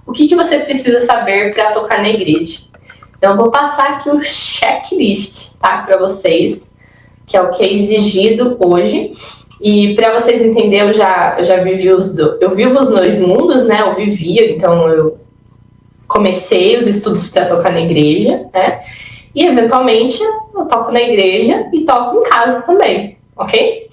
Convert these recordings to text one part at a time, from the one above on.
O que você precisa saber para tocar na igreja? Então, eu vou passar aqui um checklist, tá, para vocês, que é o que é exigido hoje. E para vocês entenderem, eu já vivi eu vivo os dois mundos, né? Eu vivia, então eu comecei os estudos para tocar na igreja, né? E eventualmente eu toco na igreja e toco em casa também, ok?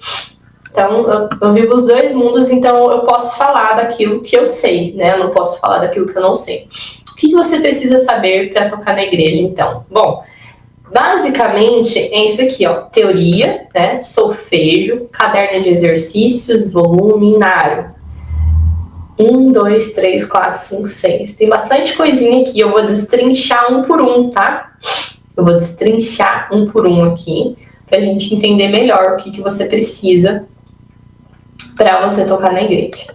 Então eu vivo os dois mundos, então eu posso falar daquilo que eu sei, né? Eu não posso falar daquilo que eu não sei. O que você precisa saber para tocar na igreja, então? Bom, basicamente é isso aqui, ó, teoria, né, solfejo, caderno de exercícios, volume, inário. 1, 2, 3, 4, 5, 6. Tem bastante coisinha aqui, eu vou destrinchar um por um, tá? Eu vou destrinchar um por um aqui, pra gente entender melhor o que você precisa para você tocar na igreja.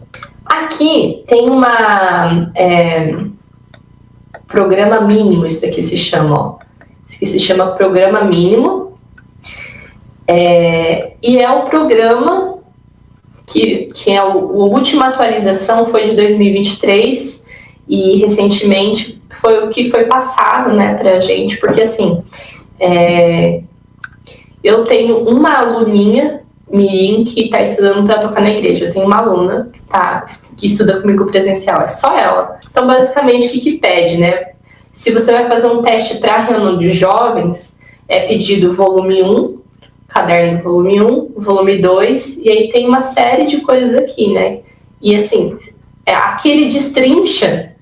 Aqui tem uma programa mínimo, isso daqui se chama, ó. Isso aqui se chama programa mínimo. E é o programa que a última atualização foi de 2023 e recentemente foi o que foi passado, né, pra gente, porque assim, eu tenho uma aluninha mirim que está estudando para tocar na igreja. Eu tenho uma aluna que estuda comigo presencial, é só ela. Então, basicamente, o que pede, né? Se você vai fazer um teste para a reunião de jovens, é pedido volume 1, caderno volume 1, volume 2, e aí tem uma série de coisas aqui, né? E assim, aqui ele destrincha,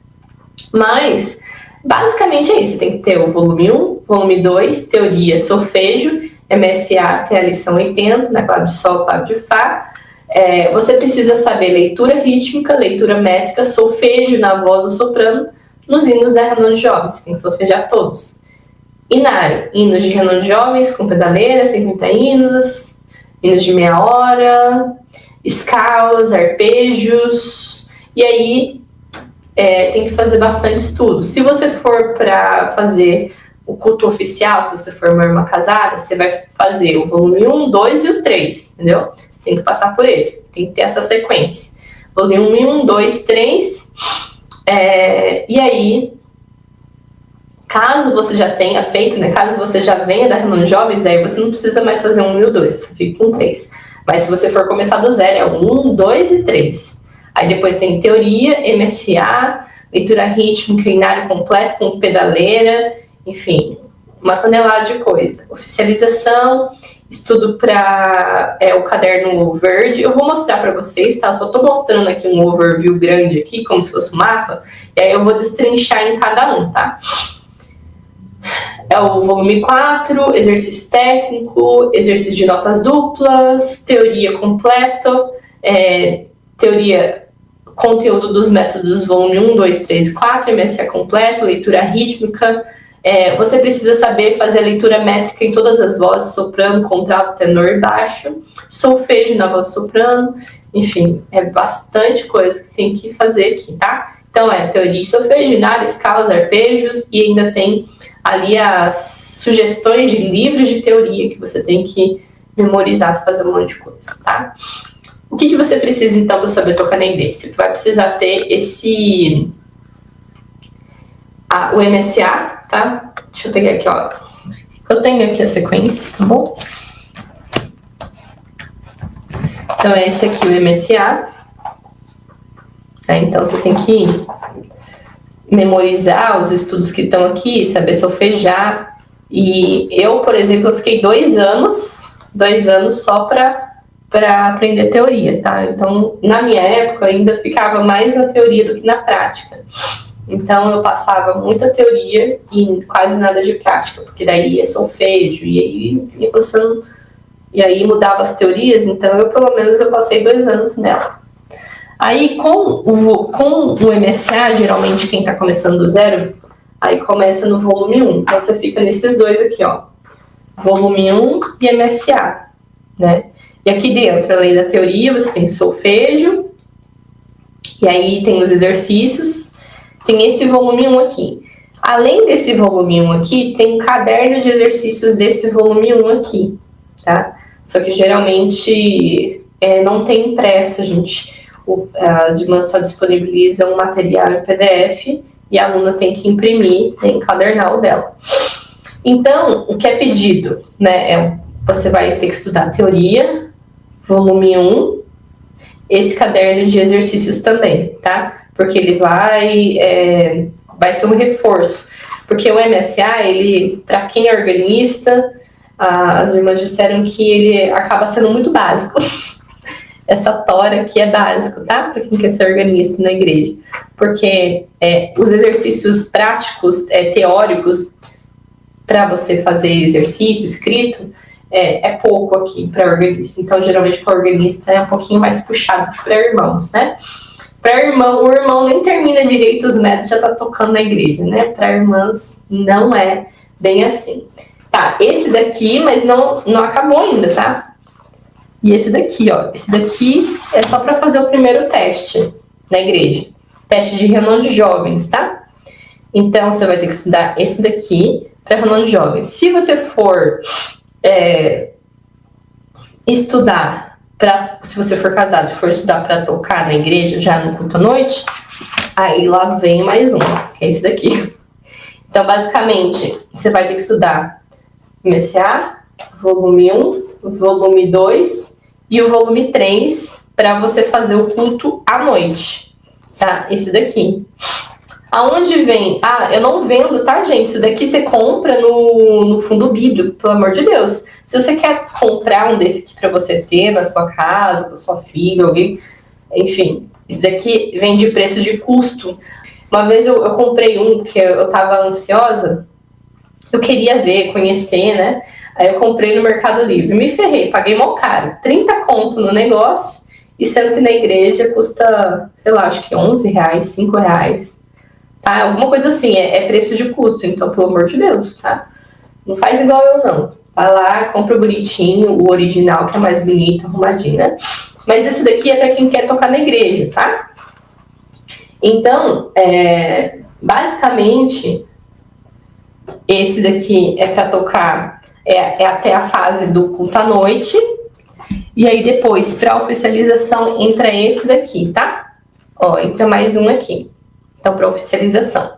mas basicamente é isso. Tem que ter o volume 1, volume 2, teoria, solfejo, MSA até a lição 80, na clave de sol, clave de fá. Você precisa saber leitura rítmica, leitura métrica, solfejo na voz do soprano, nos hinos da reunião de jovens, tem que solfejar todos. Inário, hinos de reunião de jovens com pedaleira, 50 hinos, hinos de meia hora, escalas, arpejos, e aí tem que fazer bastante estudo. Se você for para fazer o culto oficial, se você for uma irmã casada, você vai fazer o volume 1, 2 e o 3, entendeu? Você tem que passar por esse, tem que ter essa sequência. Volume 1, 2, 3, e aí, caso você já tenha feito, né, caso você já venha da reunião de jovens, aí você não precisa mais fazer 1 e o 2, você fica com 3. Mas se você for começar do zero, é 1, 2 e 3. Aí depois tem teoria, MSA, leitura rítmica, inário completo com pedaleira, enfim, uma tonelada de coisa. Oficialização, estudo para o caderno verde. Eu vou mostrar para vocês, tá? Eu só estou mostrando aqui um overview grande aqui, como se fosse um mapa, e aí eu vou destrinchar em cada um, tá? É o volume 4, exercício técnico, exercício de notas duplas, teoria completo, teoria, conteúdo dos métodos volume 1, 2, 3 e 4, MSA completo, leitura rítmica. Você precisa saber fazer a leitura métrica em todas as vozes, soprano, contralto, tenor e baixo, solfejo na voz soprano, enfim, é bastante coisa que tem que fazer aqui, tá? Então teoria de solfejo, inário, escalas, arpejos, e ainda tem ali as sugestões de livros de teoria que você tem que memorizar, fazer um monte de coisa, tá? O que você precisa, então, para saber tocar na igreja? Você vai precisar ter o MSA, tá? Deixa eu pegar aqui, ó. Eu tenho aqui a sequência, tá bom? Então, esse aqui o MSA. Então, você tem que memorizar os estudos que estão aqui, saber solfejar. E eu, por exemplo, eu fiquei 2 anos só para aprender teoria, tá? Então, na minha época, eu ainda ficava mais na teoria do que na prática. Então, eu passava muita teoria e quase nada de prática, porque daí é solfejo, e aí ia funcionando, e aí mudava as teorias, então pelo menos eu passei 2 anos nela. Aí, com o MSA, geralmente quem está começando do zero, aí começa no volume 1. Então, você fica nesses dois aqui, ó. Volume 1 e MSA, né? E aqui dentro, além da teoria, você tem solfejo, e aí tem os exercícios, tem esse volume 1 aqui. Além desse volume 1 aqui, tem um caderno de exercícios desse volume 1 aqui, tá? Só que geralmente não tem impresso, gente. As irmãs só disponibilizam o material em PDF e a aluna tem que imprimir, né, encadernal o dela. Então, o que é pedido, né, você vai ter que estudar teoria, volume 1, esse caderno de exercícios também, tá? Porque ele vai ser um reforço. Porque o MSA, ele, para quem é organista, as irmãs disseram que ele acaba sendo muito básico. Essa tora aqui é básico, tá? Para quem quer ser organista na igreja. Porque os exercícios práticos, teóricos, para você fazer exercício escrito, é pouco aqui para organista. Então, geralmente, para organista é um pouquinho mais puxado que para irmãos, né? Para irmão, o irmão nem termina direito os métodos, já está tocando na igreja, né? Para irmãs, não é bem assim. Tá, esse daqui, mas não acabou ainda, tá? E esse daqui, ó. Esse daqui é só para fazer o primeiro teste na igreja. Teste de reunião de jovens, tá? Então, você vai ter que estudar esse daqui para reunião de jovens. Se você for estudar, se você for casado e for estudar para tocar na igreja, já no culto à noite, aí lá vem mais um, que é esse daqui. Então, basicamente, você vai ter que estudar MSA, volume 1, volume 2 e o volume 3 para você fazer o culto à noite, tá? Esse daqui. Aonde vem? Eu não vendo, tá, gente? Isso daqui você compra no fundo bíblico, pelo amor de Deus. Se você quer comprar um desse aqui para você ter na sua casa, com sua filha, alguém, enfim, isso daqui vem de preço de custo. Uma vez eu comprei um, porque eu tava ansiosa, eu queria ver, conhecer, né? Aí eu comprei no Mercado Livre, me ferrei, paguei mó caro, 30 conto no negócio, e sendo que na igreja custa, sei lá, acho que R$11, R$5. Tá? Alguma coisa assim, é preço de custo, então, pelo amor de Deus, tá? Não faz igual eu, não. Vai lá, compra bonitinho, o original, que é mais bonito, arrumadinho, né? Mas isso daqui é para quem quer tocar na igreja, tá? Então, basicamente, esse daqui é para tocar, até a fase do culto à noite, e aí depois, para oficialização, entra esse daqui, tá? Ó, entra mais um aqui. Então, para oficialização.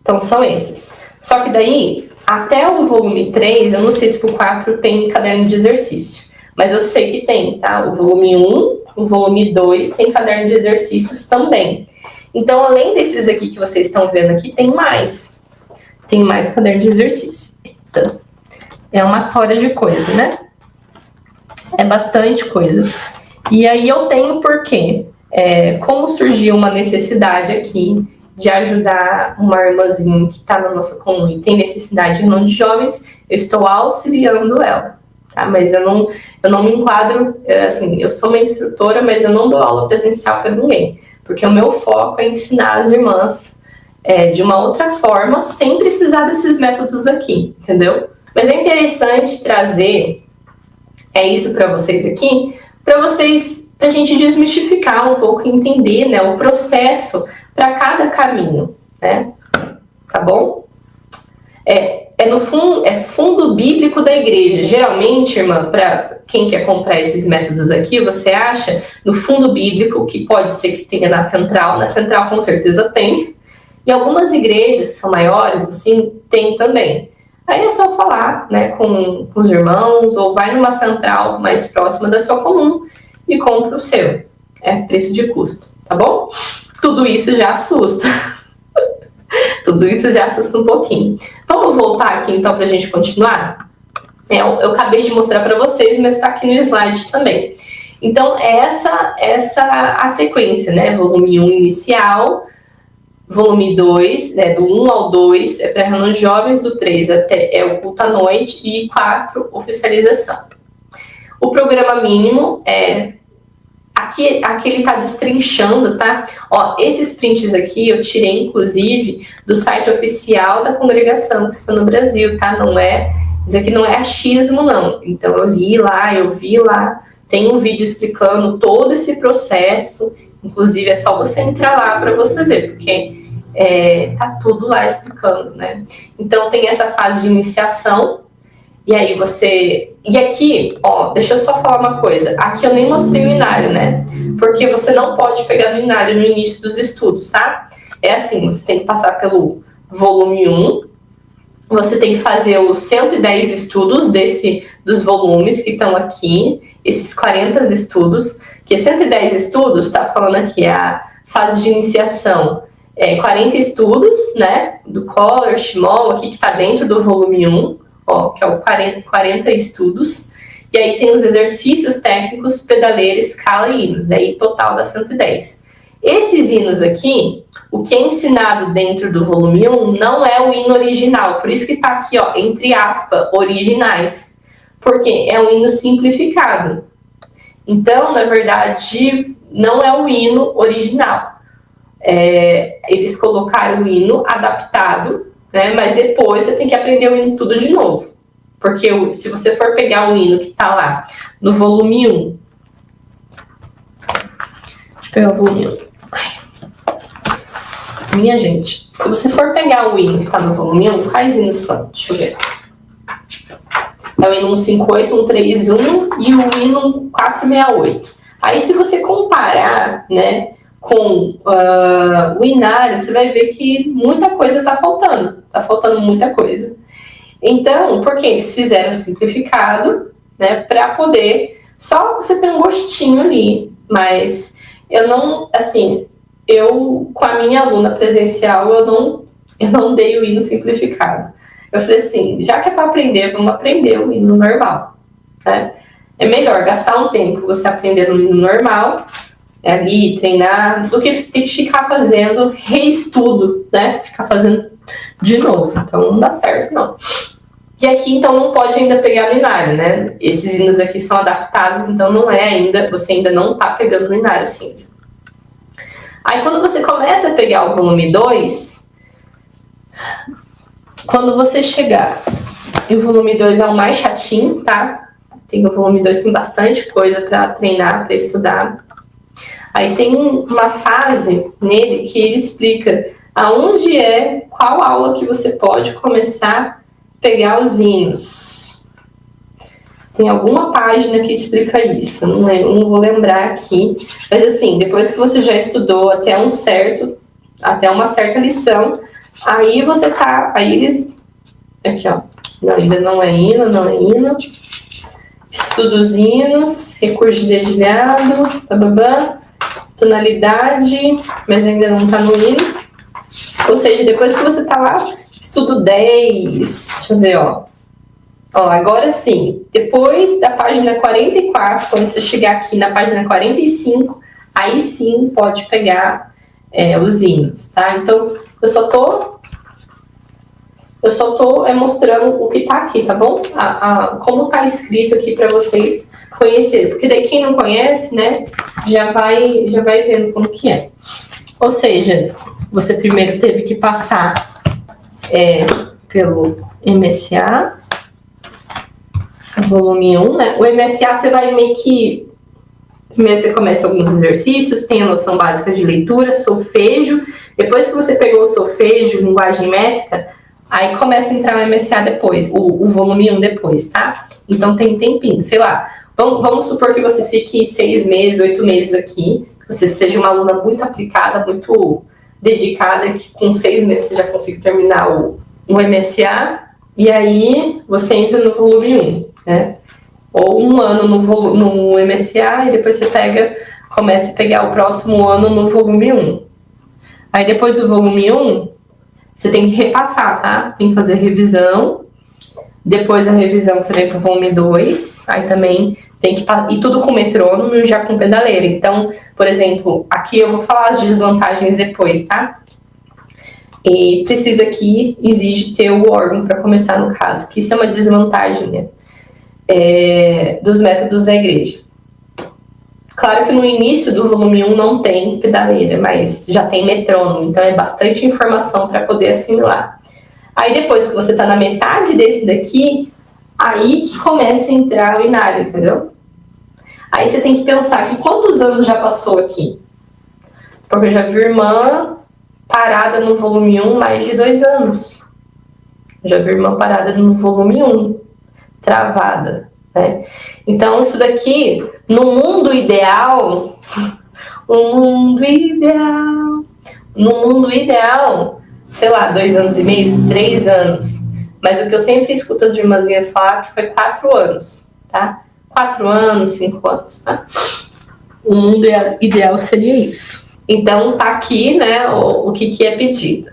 Então, são esses. Só que daí, até o volume 3, eu não sei se pro 4 tem caderno de exercício. Mas eu sei que tem, tá? O volume 1, o volume 2 tem caderno de exercícios também. Então, além desses aqui que vocês estão vendo aqui, tem mais. Tem mais caderno de exercício. Eita. É uma tora de coisa, né? É bastante coisa. E aí eu tenho por quê? Como surgiu uma necessidade aqui de ajudar uma irmãzinha que está na nossa comum e tem necessidade de reunião de jovens, eu estou auxiliando ela, tá? Mas eu não me enquadro, assim, eu sou uma instrutora, mas eu não dou aula presencial para ninguém, porque o meu foco é ensinar as irmãs de uma outra forma, sem precisar desses métodos aqui, entendeu? Mas é interessante trazer isso para vocês aqui, para a gente desmistificar um pouco e entender, né, o processo para cada caminho, né? Tá bom? No fundo, fundo bíblico da igreja. Geralmente, irmã, para quem quer comprar esses métodos aqui, você acha no fundo bíblico, que pode ser que tenha na central com certeza tem. E algumas igrejas que são maiores, assim, tem também. Aí é só falar, né, com os irmãos, ou vai numa central mais próxima da sua comum e compra o seu. Preço de custo, tá bom? Tudo isso já assusta. Tudo isso já assusta um pouquinho. Vamos voltar aqui, então, pra gente continuar? Eu acabei de mostrar para vocês, mas está aqui no slide também. Então, essa a sequência, né? Volume 1 inicial, volume 2, do 1 ao 2 é para reunião de jovens, do 3 até o culto à noite e 4, oficialização. O programa mínimo aqui ele tá destrinchando, tá? Ó, esses prints aqui eu tirei, inclusive, do site oficial da congregação que está no Brasil, tá? Isso aqui não é achismo, não. Então, eu vi lá, tem um vídeo explicando todo esse processo, inclusive é só você entrar lá para você ver, porque tá tudo lá explicando, né? Então, tem essa fase de iniciação, E aí você... E aqui, ó, deixa eu só falar uma coisa. Aqui eu nem mostrei o inário, né? Porque você não pode pegar no inário no início dos estudos, tá? É assim, você tem que passar pelo volume 1, você tem que fazer os 110 estudos dos volumes que estão aqui, esses 40 estudos, que 110 estudos, tá falando aqui, a fase de iniciação, 40 estudos, né, do Collar, Schmoll, aqui que tá dentro do volume 1, ó, que é o 40 estudos, e aí tem os exercícios técnicos, pedaleira, escala e hinos, daí total dá 110. Esses hinos aqui, o que é ensinado dentro do volume 1 não é o hino original, por isso que tá aqui, ó, entre aspas, originais, porque é um hino simplificado. Então, na verdade, não é o hino original. Eles colocaram o hino adaptado, né, mas depois você tem que aprender o hino tudo de novo. Porque se você for pegar um hino que está lá no volume 1, deixa eu pegar o volume 1. Minha gente, se você for pegar o hino que está no volume 1, quais hinos são? Deixa eu ver. É o hino 158, 131 e o hino 468. Aí se você comparar, né, com o inário, você vai ver que muita coisa está faltando. Está faltando muita coisa. Então, porque eles fizeram simplificado, né, para poder só você ter um gostinho ali. Mas eu não, assim, com a minha aluna presencial, eu não dei o hino simplificado. Eu falei assim, já que é para aprender, vamos aprender o hino normal, né? É melhor gastar um tempo você aprender no hino normal, ali, treinar, do que ter que ficar fazendo reestudo, né? Ficar fazendo de novo. Então, não dá certo, não. E aqui, então, não pode ainda pegar no inário, né? Esses hinos aqui são adaptados, então não é ainda, você ainda não tá pegando no inário cinza. Aí, quando você começa a pegar o volume 2, quando você chegar, e o volume 2 é o mais chatinho, tá? O volume 2 tem bastante coisa para treinar, para estudar. Aí tem uma fase nele que ele explica qual aula que você pode começar a pegar os hinos. Tem alguma página que explica isso, não vou lembrar aqui. Mas assim, depois que você já estudou até uma certa lição, aí você tá, aí eles, aqui ó, não, ainda não é hino, estudo dos hinos, recurso de dedilhado, tonalidade, mas ainda não tá no hino. Ou seja, depois que você tá lá, estudo 10, deixa eu ver, ó, agora sim, depois da página 44, quando você chegar aqui na página 45, aí sim pode pegar os hinos, tá? Então, eu só tô mostrando o que tá aqui, tá bom? Como tá escrito aqui para vocês conhecerem, porque daí quem não conhece, né, já vai vendo como que é. Ou seja, você primeiro teve que passar pelo MSA, volume 1, né? O MSA você vai meio que... Primeiro você começa alguns exercícios, tem a noção básica de leitura, solfejo. Depois que você pegou o solfejo, linguagem métrica, aí começa a entrar o MSA depois, o volume 1 depois, tá? Então tem um tempinho, sei lá. Vamos supor que você fique 6 meses, 8 meses aqui, que você seja uma aluna muito aplicada, muito dedicada, que com 6 meses você já consiga terminar o MSA, e aí você entra no volume 1, né? Ou um ano no MSA, e depois você começa a pegar o próximo ano no volume 1. Aí depois do volume 1, você tem que repassar, tá? Tem que fazer revisão. Depois da revisão, você vem pro volume 2. Aí também tem que... E tudo com metrônomo e já com pedaleira. Então, por exemplo, aqui eu vou falar as desvantagens depois, tá? E precisa aqui, exige ter o órgão para começar no caso. Que isso é uma desvantagem, né? Dos métodos da igreja. Claro que no início do volume 1 não tem pedaleira, mas já tem metrônomo, então é bastante informação para poder assimilar. Aí depois que você está na metade desse daqui, aí que começa a entrar o inário, entendeu? Aí você tem que pensar que quantos anos já passou aqui? Porque eu já vi irmã parada no volume 1 mais de 2 anos. Eu já vi irmã parada no volume 1. travada, né? Então, isso daqui, no mundo ideal, no mundo ideal, sei lá, 2 anos e meio, 3 anos. Mas o que eu sempre escuto as irmãzinhas falar que foi 4 anos, tá? 4 anos, 5 anos, tá? O mundo ideal seria isso. Então, tá aqui, né, o que é pedido.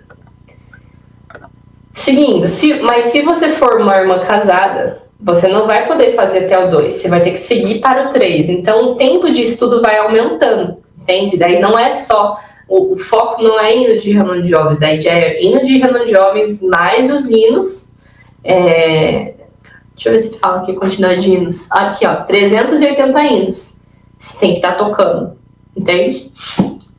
Seguindo, mas se você for uma irmã casada, você não vai poder fazer até o 2, você vai ter que seguir para o 3. Então, o tempo de estudo vai aumentando, entende? Daí não é só... O foco não é hino de reunião de jovens, daí já é hino de reunião de jovens mais os hinos. Deixa eu ver se fala aqui quantidade de hinos. Aqui, ó, 380 hinos. Você tem que estar tocando, entende?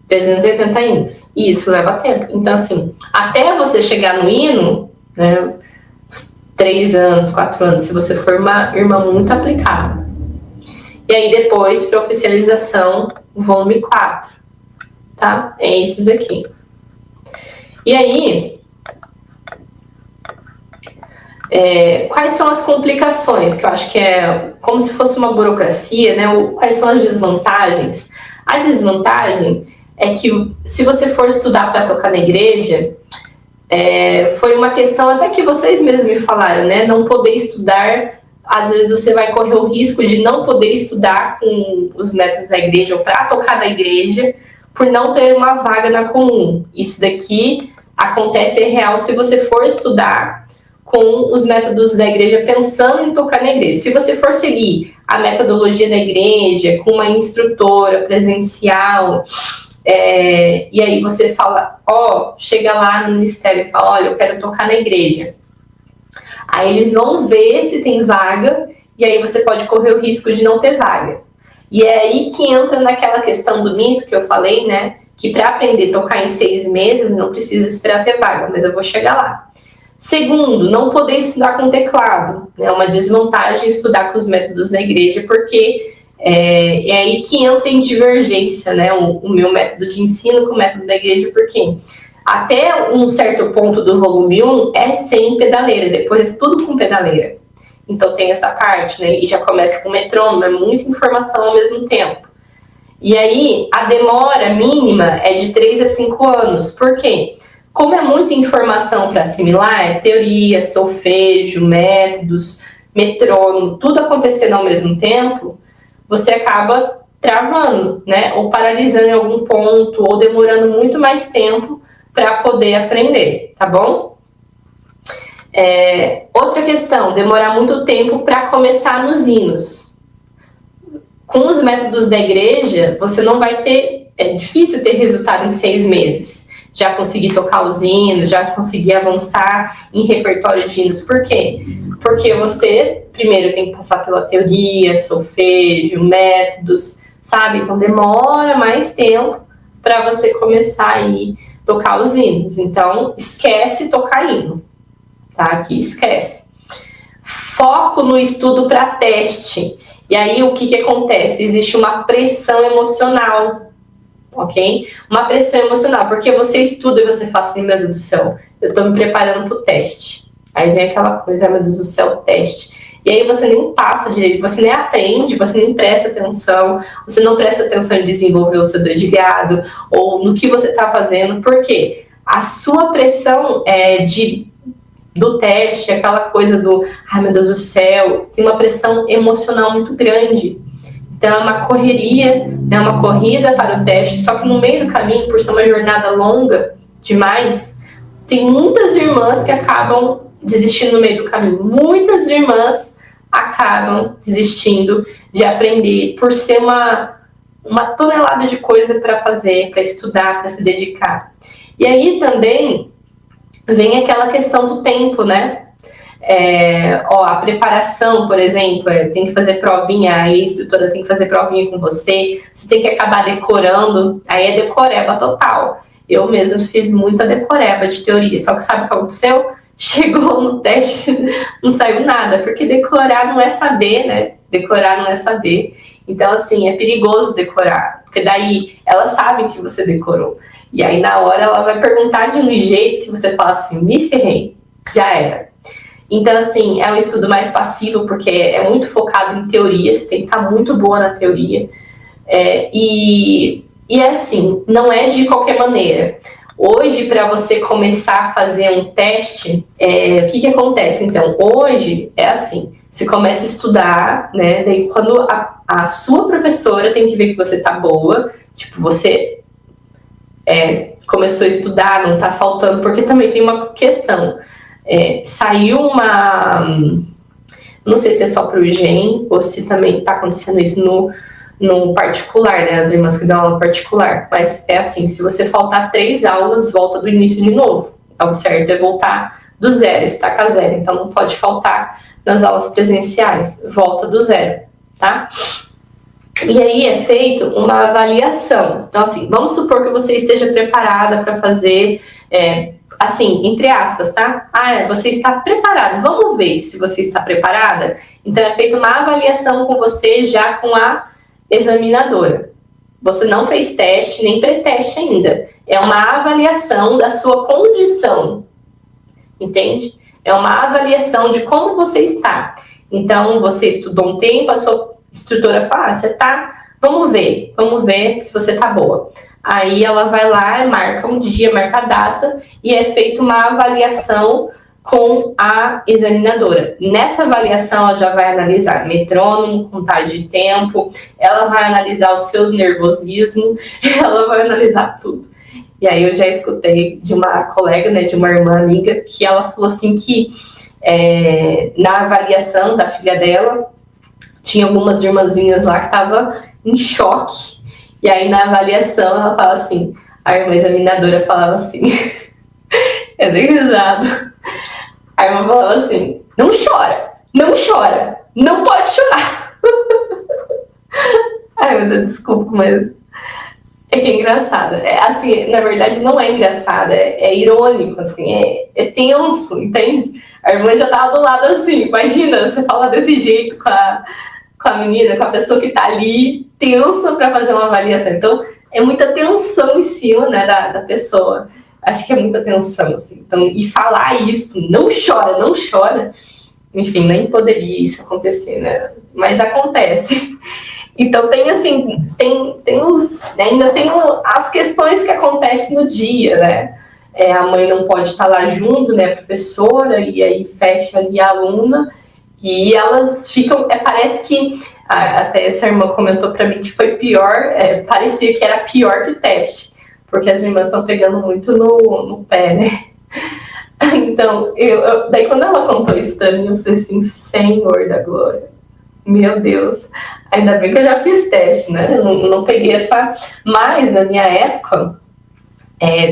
380 hinos. E isso leva tempo. Então, assim, até você chegar no hino, né, uns 3 anos, 4 anos, se você for uma irmã muito aplicada. E aí depois, para oficialização, volume 4. Tá? É esses aqui. E aí, quais são as complicações? Que eu acho que é como se fosse uma burocracia, né? Quais são as desvantagens? A desvantagem é que se você for estudar para tocar na igreja, foi uma questão até que vocês mesmos me falaram, né? Não poder estudar, às vezes você vai correr o risco de não poder estudar com os métodos da igreja ou para tocar na igreja, por não ter uma vaga na comum. Isso daqui acontece real se você for estudar com os métodos da igreja pensando em tocar na igreja. Se você for seguir a metodologia da igreja com uma instrutora presencial, e aí você fala, chega lá no ministério e fala, olha, eu quero tocar na igreja. Aí eles vão ver se tem vaga, e aí você pode correr o risco de não ter vaga. E é aí que entra naquela questão do mito que eu falei, né? Que para aprender a tocar em 6 meses não precisa esperar ter vaga, mas eu vou chegar lá. Segundo, não poder estudar com teclado. É uma desvantagem estudar com os métodos da igreja, porque é aí que entra em divergência, né? O meu método de ensino com o método da igreja, porque até um certo ponto do volume 1 é sem pedaleira, depois é tudo com pedaleira. Então tem essa parte, né? E já começa com metrônomo, é muita informação ao mesmo tempo. E aí a demora mínima é de 3 a 5 anos. Por quê? Como é muita informação para assimilar, teoria, solfejo, métodos, metrônomo, tudo acontecendo ao mesmo tempo, você acaba travando, né? Ou paralisando em algum ponto, ou demorando muito mais tempo para poder aprender, tá bom? Outra questão, demorar muito tempo para começar nos hinos. Com os métodos da igreja, você não vai ter... É difícil ter resultado em 6 meses. Já conseguir tocar os hinos, já conseguir avançar em repertório de hinos. Por quê? Porque você, primeiro, tem que passar pela teoria, solfejo, métodos, sabe? Então, demora mais tempo para você começar aí tocar os hinos. Então, esquece tocar hino. Tá? Aqui, esquece. Foco no estudo para teste. E aí, o que acontece? Existe uma pressão emocional, ok? Uma pressão emocional, porque você estuda e você fala assim, meu Deus do céu, eu tô me preparando pro teste. Aí vem aquela coisa, meu Deus do céu, teste. E aí você nem passa direito, você nem aprende, você nem presta atenção, você não presta atenção em desenvolver o seu dedilhado, ou no que você tá fazendo, por quê? A sua pressão do teste, aquela coisa do, ai meu Deus do céu, tem uma pressão emocional muito grande. Então é uma correria, é uma corrida para o teste, só que no meio do caminho, por ser uma jornada longa demais, tem muitas irmãs que acabam desistindo no meio do caminho. Muitas irmãs acabam desistindo de aprender por ser uma tonelada de coisa para fazer, para estudar, para se dedicar. E aí também vem aquela questão do tempo, né? A preparação, por exemplo, tem que fazer provinha, aí a instrutora tem que fazer provinha com você, você tem que acabar decorando, aí é decoreba total. Eu mesma fiz muita decoreba de teoria, só que sabe o que aconteceu? Chegou no teste, não saiu nada, porque decorar não é saber, né? Decorar não é saber. Então, assim, é perigoso decorar, porque daí ela sabe que você decorou. E aí, na hora, ela vai perguntar de um jeito que você fala assim, me ferrei, já era. Então, assim, é um estudo mais passivo, porque é muito focado em teoria, você tem que estar muito boa na teoria. E assim, não é de qualquer maneira. Hoje, para você começar a fazer um teste, o que acontece? Então, hoje é assim, você começa a estudar, né? Daí quando a sua professora tem que ver que você tá boa, tipo, você começou a estudar, não tá faltando, porque também tem uma questão. Saiu uma... Não sei se é só pro GEM ou se também tá acontecendo isso no particular, né? As irmãs que dão aula particular. Mas é assim, se você faltar 3 aulas, volta do início de novo. Então, o certo é voltar do zero, estaca zero. Então, não pode faltar nas aulas presenciais. Volta do zero, tá? E aí é feito uma avaliação. Então, assim, vamos supor que você esteja preparada para fazer, assim, entre aspas, tá? Você está preparado. Vamos ver se você está preparada. Então, é feita uma avaliação com você já com a examinadora. Você não fez teste, nem pré-teste ainda. É uma avaliação da sua condição. Entende? É uma avaliação de como você está. Então, você estudou um tempo, a sua instrutora fala, você tá... Vamos ver se você tá boa. Aí ela vai lá, marca um dia, marca a data, e é feita uma avaliação com a examinadora. Nessa avaliação, ela já vai analisar metrônomo, contagem de tempo, ela vai analisar o seu nervosismo, ela vai analisar tudo. E aí eu já escutei de uma colega, né, de uma irmã amiga, que ela falou assim que na avaliação da filha dela, tinha algumas irmãzinhas lá que estavam em choque. E aí na avaliação ela fala assim, a irmã examinadora falava assim, eu dei risada. A irmã falava assim, não chora, não pode chorar. Ai, meu Deus, desculpa, mas é que é engraçado. Assim, na verdade não é engraçado, é irônico, assim, é tenso, entende? A irmã já tava do lado assim, imagina, você falar desse jeito com a menina, com a pessoa que tá ali, tensa pra fazer uma avaliação. Então, é muita tensão em cima, né, da pessoa. Acho que é muita tensão, assim. Então, e falar isso, não chora, enfim, nem poderia isso acontecer, né? Mas acontece. Então, tem assim, ainda tem as questões que acontecem no dia, né? A mãe não pode estar lá junto, né, a professora, e aí fecha ali a aluna, e elas ficam, parece que, até essa irmã comentou para mim que foi pior, parecia que era pior que teste, porque as irmãs estão pegando muito no pé, né? Então, daí quando ela contou isso pra mim, eu falei assim, Senhor da glória, meu Deus, ainda bem que eu já fiz teste, né? Eu não peguei essa, mas na minha época,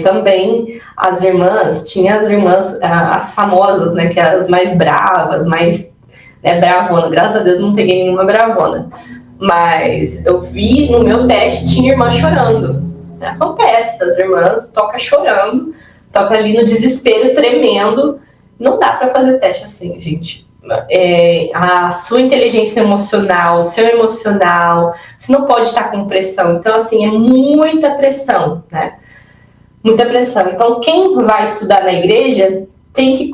também tinha as irmãs, as famosas, né, que eram as mais bravas, mais bravona, graças a Deus não peguei nenhuma bravona, mas eu vi no meu teste, tinha irmã chorando. Acontece, as irmãs tocam chorando, tocam ali no desespero, tremendo. Não dá para fazer teste assim, gente. A sua inteligência emocional, o seu emocional, você não pode estar com pressão. Então, assim, é muita pressão, né? Muita pressão. Então, quem vai estudar na igreja tem que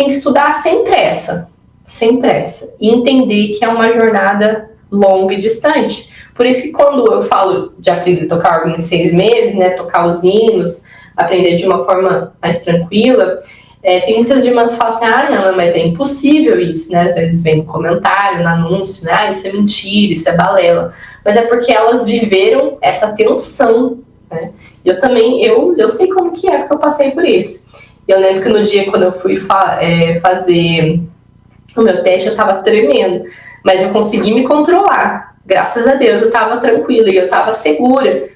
estudar sem pressa. Sem pressa. E entender que é uma jornada longa e distante. Por isso que quando eu falo de aprender a tocar órgão em 6 meses, né, tocar os hinos, aprender de uma forma mais tranquila, tem muitas irmãs que falam assim, Ana, mas é impossível isso, né? Às vezes vem no comentário, no anúncio, né? Isso é mentira, isso é balela. Mas é porque elas viveram essa tensão, né? Eu também, eu sei como que é, porque eu passei por isso. Eu lembro que no dia quando eu fui fazer o meu teste, eu tava tremendo, mas eu consegui me controlar. Graças a Deus, eu estava tranquila e eu estava segura.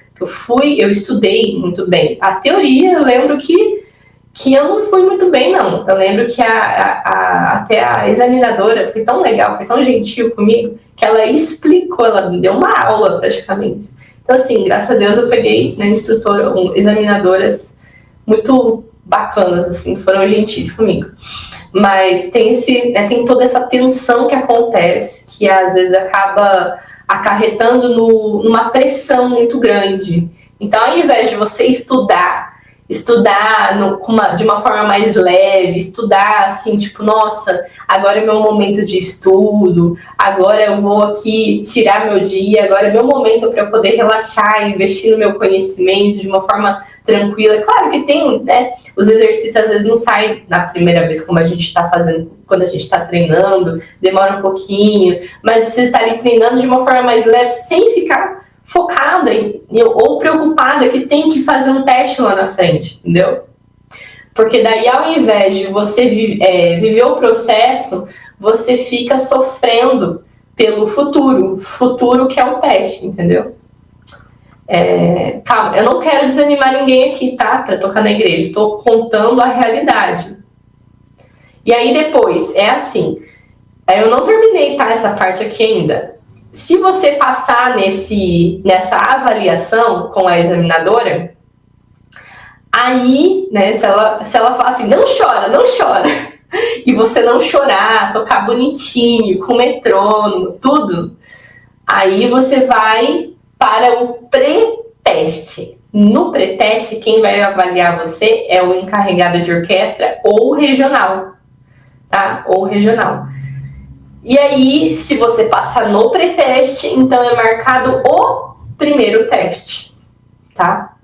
Eu estudei muito bem. A teoria, eu lembro que eu não fui muito bem, não. Eu lembro que até a examinadora foi tão legal, foi tão gentil comigo, que ela explicou, ela me deu uma aula praticamente. Então, assim, graças a Deus eu peguei examinadoras muito bacanas, assim, foram gentis comigo. Mas tem toda essa tensão que acontece, que às vezes acaba acarretando numa pressão muito grande. Então, ao invés de você estudar estudar de uma forma mais leve, estudar assim, tipo, nossa, agora é meu momento de estudo, agora eu vou aqui tirar meu dia, agora é meu momento para eu poder relaxar, investir no meu conhecimento de uma forma tranquila. Claro que tem, né, os exercícios às vezes não saem na primeira vez como a gente está fazendo, quando a gente está treinando, demora um pouquinho, mas você está ali treinando de uma forma mais leve, sem ficar focada ou preocupada que tem que fazer um teste lá na frente, entendeu? Porque daí, ao invés de você viver o processo, você fica sofrendo pelo futuro que é o teste, entendeu? Calma, eu não quero desanimar ninguém aqui, tá? Para tocar na igreja, tô contando a realidade. E aí depois, é assim, eu não terminei, tá, essa parte aqui ainda. Se você passar nessa avaliação com a examinadora, aí, né, se ela falar assim, não chora, e você não chorar, tocar bonitinho, com metrônomo, tudo, aí você vai para o pré-teste. No pré-teste, quem vai avaliar você é o encarregado de orquestra ou regional, tá? Ou regional. E aí, se você passar no pré-teste, então é marcado o primeiro teste, tá?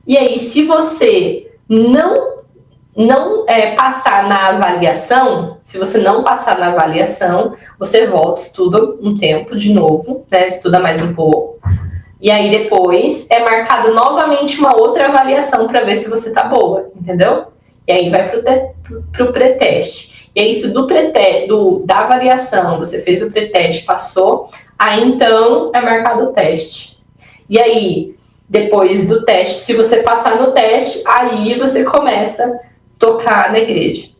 E aí, se você não passar na avaliação, você volta, estuda um tempo de novo, né? Estuda mais um pouco. E aí, depois, é marcado novamente uma outra avaliação para ver se você tá boa, entendeu? E aí, vai pro pré-teste. E é isso da avaliação, você fez o pré-teste, passou, aí então é marcado o teste. E aí, depois do teste, se você passar no teste, aí você começa a tocar na igreja.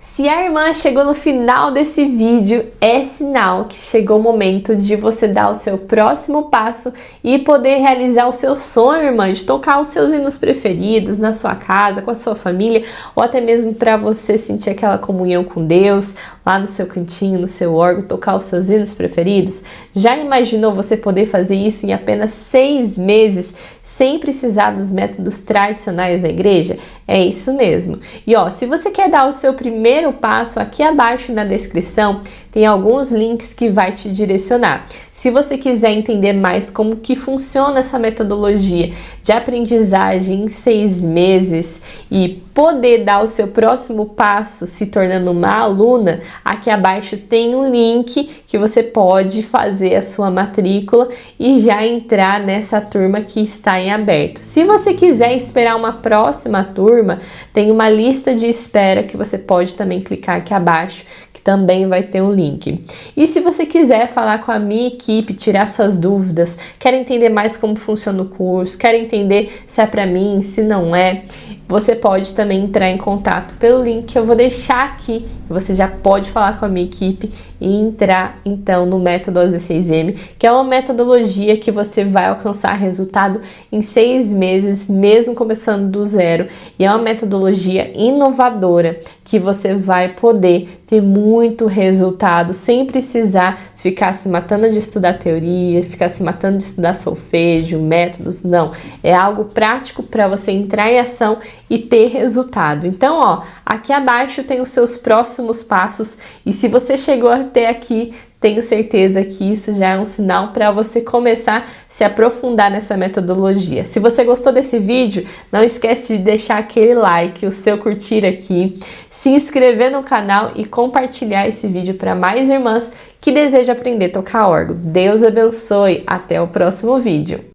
Se a irmã chegou no final desse vídeo, é sinal que chegou o momento de você dar o seu próximo passo e poder realizar o seu sonho, irmã, de tocar os seus hinos preferidos na sua casa, com a sua família, ou até mesmo para você sentir aquela comunhão com Deus, lá no seu cantinho, no seu órgão, tocar os seus hinos preferidos. Já imaginou você poder fazer isso em apenas 6 meses, sem precisar dos métodos tradicionais da igreja? É isso mesmo. E ó, se você quer dar o seu primeiro passo, aqui abaixo na descrição tem alguns links que vai te direcionar. Se você quiser entender mais como que funciona essa metodologia de aprendizagem em 6 meses e poder dar o seu próximo passo se tornando uma aluna, aqui abaixo tem um link que você pode fazer a sua matrícula e já entrar nessa turma que está em aberto. Se você quiser esperar uma próxima turma, tem uma lista de espera que você pode também clicar aqui abaixo, que também vai ter um link. E se você quiser falar com a minha equipe, tirar suas dúvidas, quer entender mais como funciona o curso, quer entender se é para mim, se não é, você pode também entrar em contato pelo link que eu vou deixar aqui. Você já pode falar com a minha equipe e entrar então no método AZ6M, que é uma metodologia que você vai alcançar resultado em 6 meses, mesmo começando do zero. E é uma metodologia inovadora que você vai poder ter muito resultado sem precisar ficar se matando de estudar teoria, ficar se matando de estudar solfejo, métodos, não. É algo prático para você entrar em ação e ter resultado. Então, ó, aqui abaixo tem os seus próximos passos e se você chegou até aqui, tenho certeza que isso já é um sinal para você começar a se aprofundar nessa metodologia. Se você gostou desse vídeo, não esquece de deixar aquele like, o seu curtir aqui, se inscrever no canal e compartilhar esse vídeo para mais irmãs que desejam aprender a tocar órgão. Deus abençoe, até o próximo vídeo.